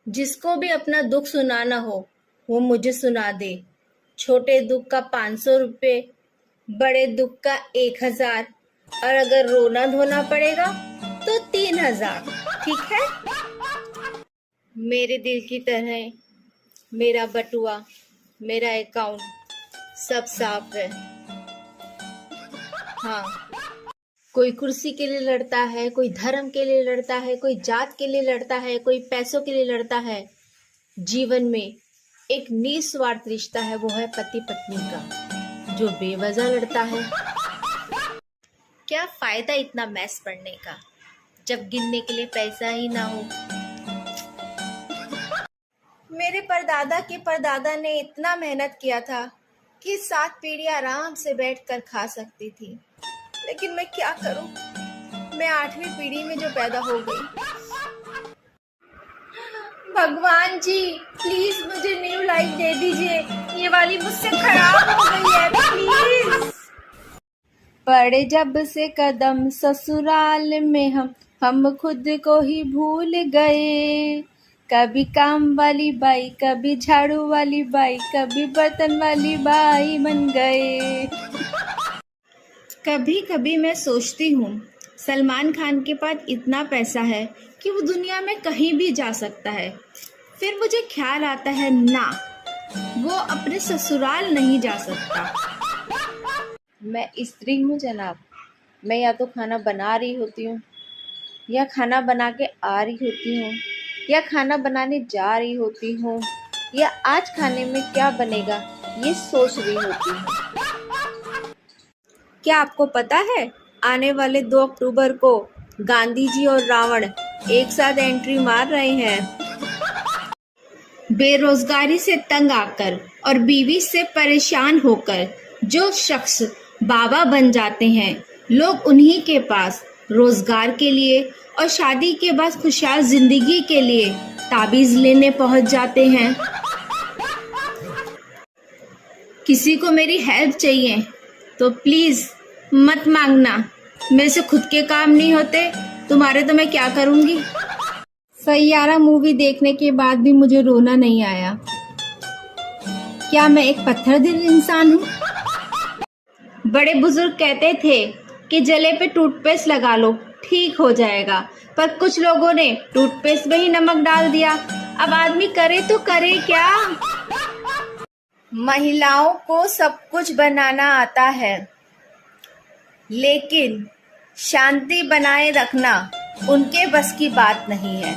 जिसको भी अपना दुख सुनाना हो वो मुझे सुना दे। छोटे दुख का 500 रुपये, बड़े दुख का 1,000, और अगर रोना धोना पड़ेगा तो 3,000। ठीक है। मेरे दिल की तरह मेरा बटुआ, मेरा अकाउंट सब साफ है। हाँ, कोई कुर्सी के लिए लड़ता है, कोई धर्म के लिए लड़ता है, कोई जात के लिए लड़ता है, कोई पैसों के लिए लड़ता है। जीवन में एक निस्वार्थ रिश्ता है, वो है पति पत्नी का, जो बेवजह लड़ता है। क्या फायदा इतना मैथ्स पढ़ने का जब गिनने के लिए पैसा ही ना हो। मेरे परदादा के परदादा ने इतना मेहनत किया था कि 7 पीढ़ी आराम से बैठकर खा सकती थी, लेकिन मैं क्या करूं, मैं 8वीं पीढ़ी में जो पैदा हो गई। भगवान जी, प्लीज मुझे न्यू लाइफ दे दीजिए, ये वाली मुझसे खराब हो गई है, प्लीज। पड़े जब से कदम ससुराल में हम खुद को ही भूल गए। कभी काम वाली बाई, कभी झाड़ू वाली बाई, कभी बर्तन वाली बाई बन गए। कभी कभी मैं सोचती हूँ, सलमान खान के पास इतना पैसा है कि वो दुनिया में कहीं भी जा सकता है। फिर मुझे ख्याल आता है, ना, वो अपने ससुराल नहीं जा सकता। मैं स्त्री हूँ जनाब। मैं या तो खाना बना रही होती हूँ, या खाना बना के आ रही होती हूँ, या खाना बनाने जा रही होती हूँ, या आज खाने में क्या बनेगा ये सोच रही होती हूँ। क्या आपको पता है, आने वाले 2 अक्टूबर को गांधी जी और रावण एक साथ एंट्री मार रहे हैं। बेरोजगारी से तंग आकर और बीवी से परेशान होकर जो शख्स बाबा बन जाते हैं, लोग उन्हीं के पास रोजगार के लिए और शादी के बाद खुशहाल जिंदगी के लिए ताबीज लेने पहुंच जाते हैं। किसी को मेरी हेल्प चाहिए तो प्लीज मत मांगना, मेरे से खुद के काम नहीं होते, तुम्हारे तो मैं क्या करूंगी। सैयारा मूवी देखने के बाद भी मुझे रोना नहीं आया। क्या मैं एक पत्थर दिल इंसान हूँ? बड़े बुजुर्ग कहते थे कि जले पे टूथपेस्ट लगा लो, ठीक हो जाएगा, पर कुछ लोगों ने टूथपेस्ट में ही नमक डाल दिया। अब आदमी करे तो करे क्या। महिलाओं को सब कुछ बनाना आता है, लेकिन शांति बनाए रखना उनके बस की बात नहीं है।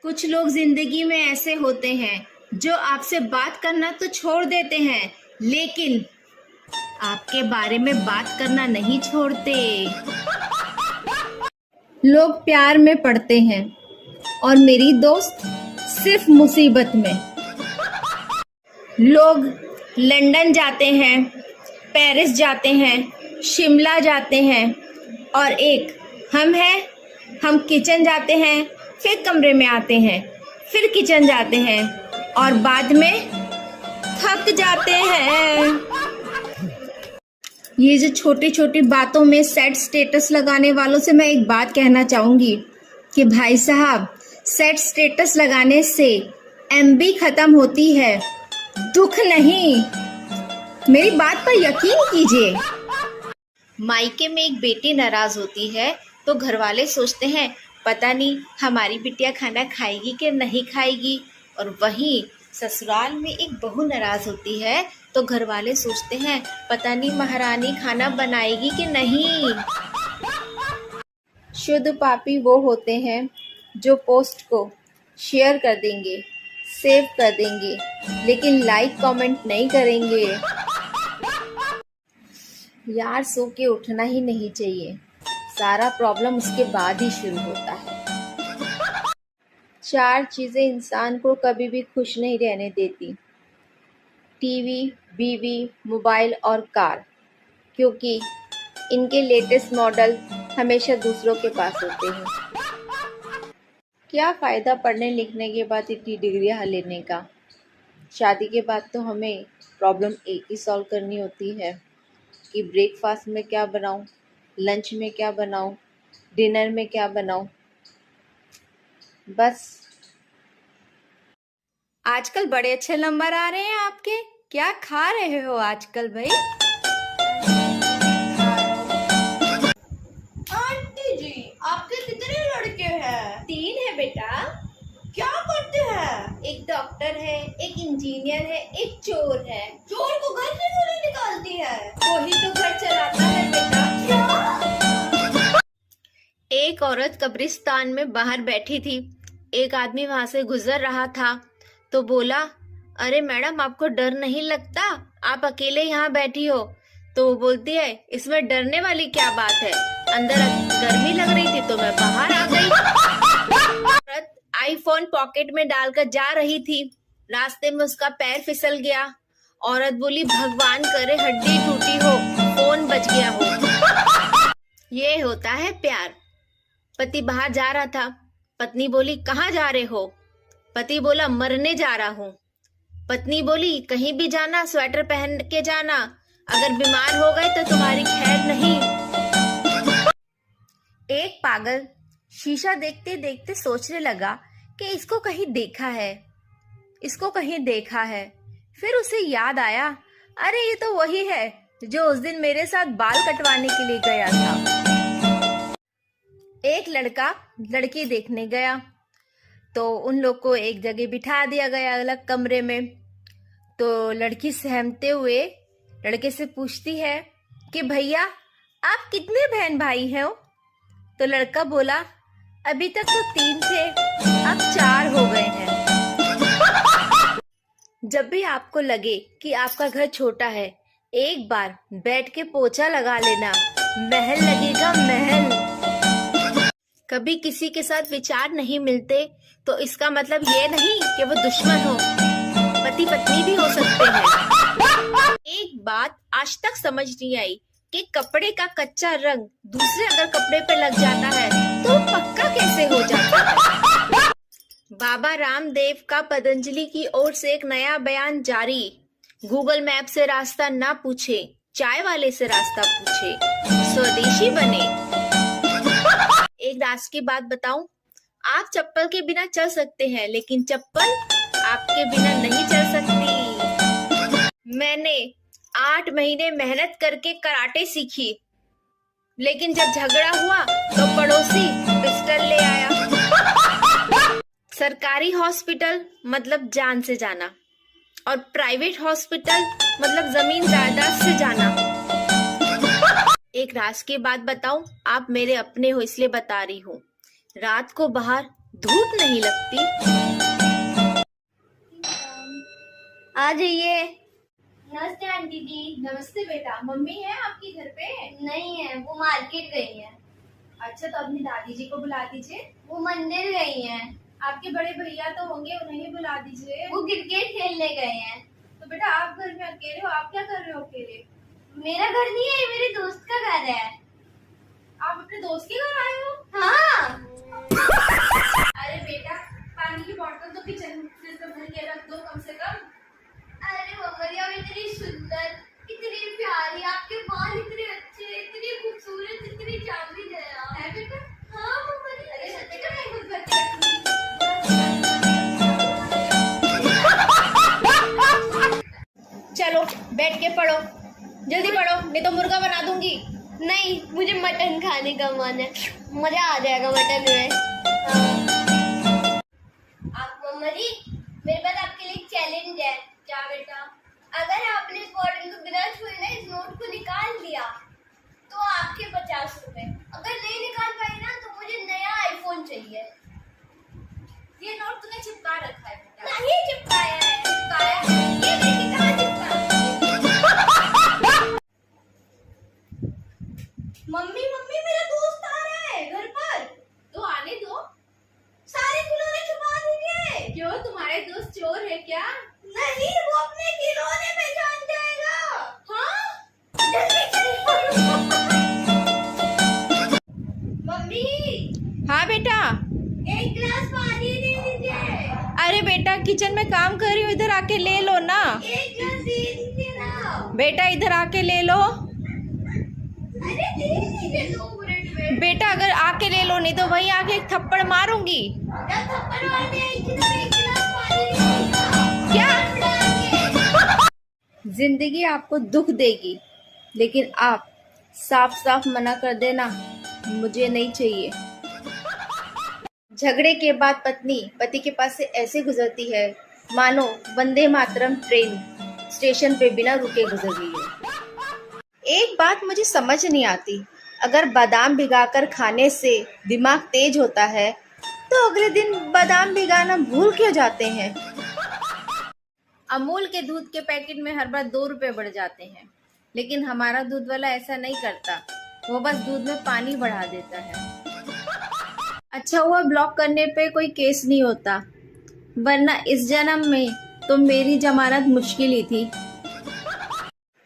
कुछ लोग जिंदगी में ऐसे होते हैं जो आपसे बात करना तो छोड़ देते हैं, लेकिन आपके बारे में बात करना नहीं छोड़ते। लोग प्यार में पड़ते हैं और मेरी दोस्त सिर्फ मुसीबत में। लोग लंदन जाते हैं, पेरिस जाते हैं, शिमला जाते हैं, और एक हम हैं, हम किचन जाते हैं, फिर कमरे में आते हैं, फिर किचन जाते हैं, और बाद में थक जाते हैं। ये जो छोटी छोटी बातों में सेट स्टेटस लगाने वालों से मैं एक बात कहना चाहूंगी कि भाई साहब, सेट स्टेटस लगाने से एमबी खत्म होती है, दुख नहीं। मेरी बात पर यकीन कीजिए। मायके में एक बेटी नाराज होती है तो घर वाले सोचते हैं पता नहीं हमारी बिटिया खाना खाएगी कि नहीं खाएगी, और वहीं ससुराल में एक बहू नाराज होती है तो घर वाले सोचते हैं पता नहीं महारानी खाना बनाएगी कि नहीं। शुद्ध पापी वो होते हैं जो पोस्ट को शेयर कर देंगे, सेव कर देंगे, लेकिन लाइक कमेंट नहीं करेंगे। यार, सो के उठना ही नहीं चाहिए, सारा प्रॉब्लम उसके बाद ही शुरू होता है। 4 चीजें इंसान को कभी भी खुश नहीं रहने देती: टीवी, बीवी, मोबाइल और कार, क्योंकि इनके लेटेस्ट मॉडल हमेशा दूसरों के पास होते हैं। क्या फ़ायदा पढ़ने लिखने के बाद इतनी डिग्रियां लेने का। शादी के बाद तो हमें प्रॉब्लम एक ही सॉल्व करनी होती है कि ब्रेकफास्ट में क्या बनाऊं, लंच में क्या बनाऊं, डिनर में क्या बनाऊं। बस आजकल बड़े अच्छे नंबर आ रहे हैं आपके। क्या खा रहे हो आजकल भाई? आंटी जी, आपके कितने लड़के हैं? 3 है बेटा। क्या करते हैं? एक डॉक्टर है, एक इंजीनियर है, एक चोर है। चोर को घर से क्यों नहीं निकालती है? वही तो घर चलाता है बेटा। क्या? एक औरत कब्रिस्तान में बाहर बैठी थी। एक आदमी वहां से गुजर रहा था तो बोला, अरे मैडम, आपको डर नहीं लगता? आप अकेले यहाँ बैठी हो। तो वो बोलती है, इसमें डरने वाली क्या बात है? अंदर गर्मी लग रही थी तो मैं बाहर आ गई। औरत आईफोन पॉकेट में डालकर जा रही थी। रास्ते में उसका पैर फिसल गया। औरत बोली, भगवान करे हड्डी टूटी हो, फोन बच गया हो। ये होता है प्यार। पति बाहर जा रहा था। पत्नी बोली, कहाँ जा रहे हो? पति बोला, मरने जा रहा हूँ। पत्नी बोली, कहीं भी जाना स्वेटर पहन के जाना, अगर बीमार हो गए तो तुम्हारी खैर नहीं। एक पागल शीशा देखते देखते सोचने लगा कि इसको कहीं देखा है, इसको कहीं देखा है। फिर उसे याद आया, अरे ये तो वही है जो उस दिन मेरे साथ बाल कटवाने के लिए गया था। एक लड़का लड़की देखने गया तो उन लोग को एक जगह बिठा दिया गया अलग कमरे में। तो लड़की सहमते हुए लड़के से पूछती है कि भैया, आप कितने बहन भाई हो? तो लड़का बोला, अभी तक तो 3 थे, अब 4 हो गए हैं। जब भी आपको लगे कि आपका घर छोटा है, एक बार बैठ के पोछा लगा लेना, महल लगेगा महल। कभी किसी के साथ विचार नहीं मिलते तो इसका मतलब ये नहीं कि वो दुश्मन हो, पति पत्नी भी हो सकते हैं। एक बात आज तक समझ नहीं आई कि कपड़े का कच्चा रंग दूसरे अगर कपड़े पे लग जाता है तो पक्का कैसे हो जाता है। बाबा रामदेव का पतंजलि की ओर से एक नया बयान जारी। गूगल मैप से रास्ता ना पूछे, चाय वाले से रास्ता पूछे, स्वदेशी बने। एक राज की बात बताऊं, आप चप्पल के बिना चल सकते हैं लेकिन चप्पल आपके बिना नहीं चल सकती। मैंने 8 महीने मेहनत करके कराटे सीखी, लेकिन जब झगड़ा हुआ तो पड़ोसी पिस्टल ले आया। सरकारी हॉस्पिटल मतलब जान से जाना और प्राइवेट हॉस्पिटल मतलब जमीन जायदाद से जाना। एक राज की बात बताऊं, आप मेरे अपने हो इसलिए बता रही हूँ, रात को बाहर धूप नहीं लगती। आ जाइए। नमस्ते आंटी जी। नमस्ते बेटा। मम्मी है आपकी घर पे? नहीं है, वो मार्केट गई है। अच्छा, तो अपनी दादी जी को बुला दीजिए। वो मंदिर गई हैं। आपके बड़े भैया तो होंगे, उन्हें ही बुला दीजिए। वो क्रिकेट खेलने गए हैं। तो बेटा आप घर में अकेले हो, आप क्या कर रहे हो अकेले? मेरा घर नहीं है, मेरे दोस्त का घर है। आप अपने दोस्त के घर आए हो? हाँ। अरे बेटा, पानी की बोतल तो किचन फ्रिज में भर के रख दो कम से कम। अरे मम्मा जी, आप इतनी सुंदर, इतनी प्यारी, आपके बाल इतने अच्छे, इतनी खूबसूरत, इतनी चांदी है बेटा। हाँ मम्मा जी। अरे बेटा, मैं खुद भर के रखूंगी। चलो बैठ के पढ़ो, जल्दी पढ़ो, नहीं तो मुर्गा बना दूंगी। नहीं, मुझे मटन खाने का मन है, मजा आ जाएगा मटन में। आप मम्मा जी, मेरे पास आपके लिए चैलेंज है। क्या बेटा? अगर आपने इस बॉटल को बिना छुए ना इस नोट को निकाल लिया तो आपके 50 रुपए। अगर नहीं निकाल पाए ना तो मुझे नया आईफोन चाहिए। ये नोट तूने चिपका रखा है बेटा? नहीं चिपकाया है। चिपकाया है। ये देखिए कहाँ चिपका। मम्मी मम्मी, मेरा दोस्त आ रहा है घर पर। तो आने दो। सारे खिलौने छुपा दीजिए। क्यों, तुम्हारे दोस्त चोर है क्या? नहीं, वो अपने खिलौने पहचान जाएगा। हाँ? जल्दी चलिए। मम्मी, हाँ बेटा। एक गिलास पानी दे दीजिए। अरे बेटा, किचन में काम कर रही हूँ, इधर आके ले लो ना। एक गिलास दे दीजिए ना। बेटा इधर आके ले लो। अरे दे दीजिए 2 मिनट में। बेटा अगर आके ले लो, नहीं तो वहीं आके एक थप्पड़ मारूंगी। जब थप्पड़ मारने आई थी तो एक गिलास पानी दे दीजिए। जिंदगी आपको दुख देगी, लेकिन आप साफ साफ मना कर देना, मुझे नहीं चाहिए। झगड़े के बाद पत्नी पति के पास से ऐसे गुजरती है मानो वंदे मातरम ट्रेन स्टेशन पे बिना रुके गुजर गई है। एक बात मुझे समझ नहीं आती, अगर बादाम भिगाकर खाने से दिमाग तेज होता है तो अगले दिन बादाम भिगाना भूल क्यों जाते हैं। अमूल के दूध के पैकेट में हर बार 2 रुपए बढ़ जाते हैं, लेकिन हमारा दूध वाला ऐसा नहीं करता, वो बस दूध में पानी बढ़ा देता है। अच्छा हुआ ब्लॉक करने पे कोई केस नहीं होता, वरना इस जन्म में तो मेरी जमानत मुश्किल ही थी।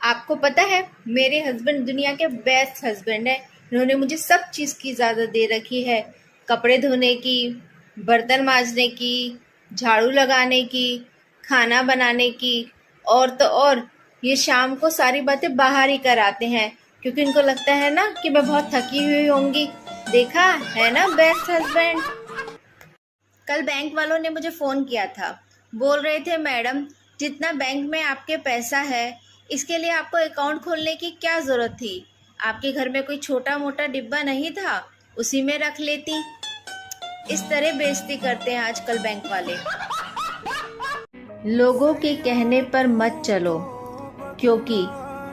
आपको पता है मेरे हस्बैंड दुनिया के बेस्ट हस्बैंड है। इन्होंने मुझे सब चीज़ की इजाज़त दे रखी है, कपड़े धोने की, बर्तन मांजने की, झाड़ू लगाने की, खाना बनाने की, और तो और ये शाम को सारी बातें बाहर ही कराते हैं, क्योंकि इनको लगता है ना कि मैं बहुत थकी हुई होंगी। देखा है ना बेस्ट हस्बैंड। कल बैंक वालों ने मुझे फ़ोन किया था, बोल रहे थे मैडम जितना बैंक में आपके पैसा है इसके लिए आपको अकाउंट खोलने की क्या ज़रूरत थी, आपके घर में कोई छोटा मोटा डिब्बा नहीं था, उसी में रख लेती। इस तरह बेइज्जती करते हैं आजकल बैंक वाले। लोगों के कहने पर मत चलो, क्योंकि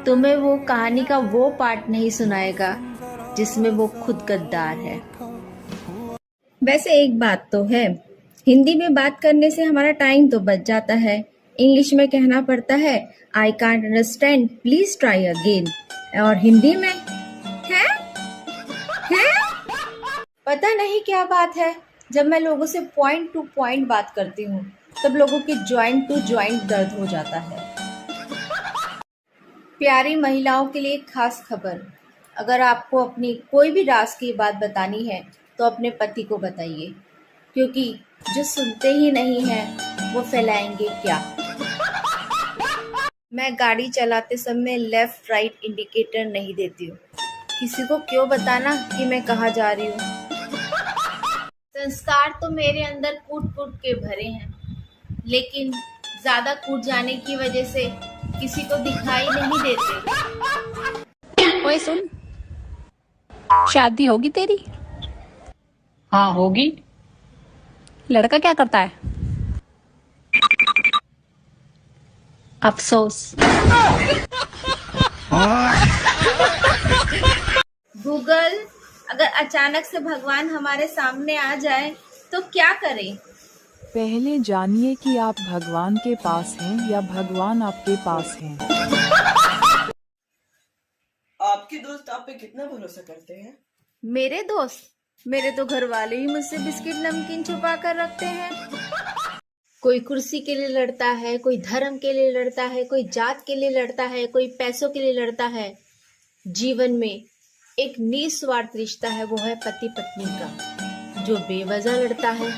तुम्हें वो कहानी का वो पार्ट नहीं सुनाएगा जिसमें वो खुद गद्दार है। वैसे एक बात तो है, हिंदी में बात करने से हमारा टाइम तो बच जाता है, इंग्लिश में कहना पड़ता है I can't understand please try again, और हिंदी में है पता नहीं क्या बात है, जब मैं लोगों से पॉइंट टू पॉइंट बात करती हूँ तब लोगों के जॉइंट टू जॉइंट दर्द हो जाता है। प्यारी महिलाओं के लिए खास खबर, अगर आपको अपनी कोई भी राज की बात बतानी है तो अपने पति को बताइए, क्योंकि जो सुनते ही नहीं हैं वो फैलाएंगे क्या। मैं गाड़ी चलाते समय लेफ्ट राइट इंडिकेटर नहीं देती हूँ, किसी को क्यों बताना कि मैं कहाँ जा रही हूँ। संस्कार तो मेरे अंदर कूट कूट के भरे हैं, लेकिन ज्यादा कूट जाने की वजह से किसी को दिखाई नहीं देते। ओए सुन, शादी होगी तेरी? हाँ होगी। लड़का क्या करता है? अफसोस। गूगल, अगर अचानक से भगवान हमारे सामने आ जाए तो क्या करें? पहले जानिए कि आप भगवान के पास हैं या भगवान आपके पास हैं। आपके दोस्त आप पे कितना भरोसा करते हैं? मेरे दोस्त, मेरे तो घर वाले ही मुझसे बिस्किट नमकीन छुपा कर रखते हैं। कोई कुर्सी के लिए लड़ता है, कोई धर्म के लिए लड़ता है, कोई जात के लिए लड़ता है, कोई पैसों के लिए लड़ता है। जीवन में एक निस्वार्थ रिश्ता है, वो है पति पत्नी का, जो बेवजह लड़ता है।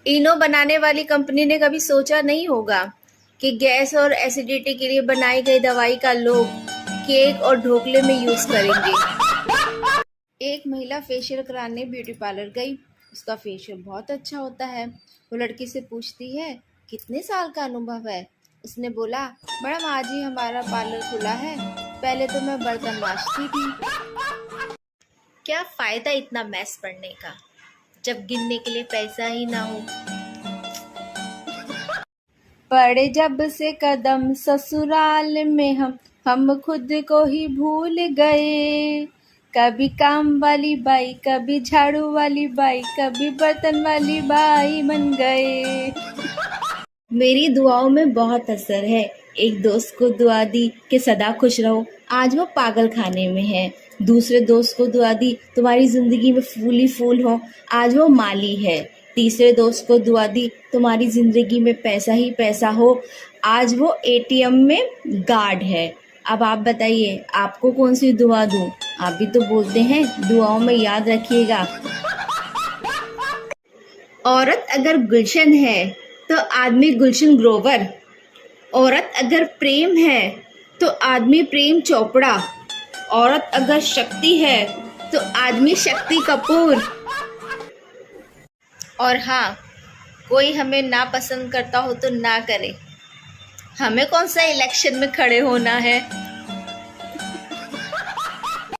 इनो बनाने वाली कंपनी ने कभी सोचा नहीं होगा कि गैस और एसिडिटी के लिए बनाई गई दवाई का लोग केक और ढोकले में यूज करेंगे। एक महिला फेशियल कराने ब्यूटी पार्लर गई, उसका फेशियल बहुत अच्छा होता है। वो लड़की से पूछती है कितने साल का अनुभव है। उसने बोला मैडम आज ही हमारा पार्लर खुला है, पहले तो मैं बर्तन मांजती थी। क्या फायदा इतना मैस पढ़ने का जब गिनने के लिए पैसा ही ना हो। पड़े जब से कदम ससुराल में हम खुद को ही भूल गए। कभी काम वाली बाई, कभी झाड़ू वाली बाई, कभी बर्तन वाली बाई बन गए। मेरी दुआओं में बहुत असर है। एक दोस्त को दुआ दी कि सदा खुश रहो, आज वो पागल खाने में है। दूसरे दोस्त को दुआ दी तुम्हारी जिंदगी में फूल ही फूल हो, आज वो माली है। तीसरे दोस्त को दुआ दी तुम्हारी जिंदगी में पैसा ही पैसा हो, आज वो एटीएम में गार्ड है। अब आप बताइए आपको कौन सी दुआ दूं? आप भी तो बोलते हैं दुआओं में याद रखिएगा। औरत अगर गुलशन है तो आदमी गुलशन ग्रोवर, औरत अगर प्रेम है तो आदमी प्रेम चोपड़ा, औरत अगर शक्ति है तो आदमी शक्ति कपूर। और हाँ, कोई हमें ना पसंद करता हो तो ना करे, हमें कौन सा इलेक्शन में खड़े होना है।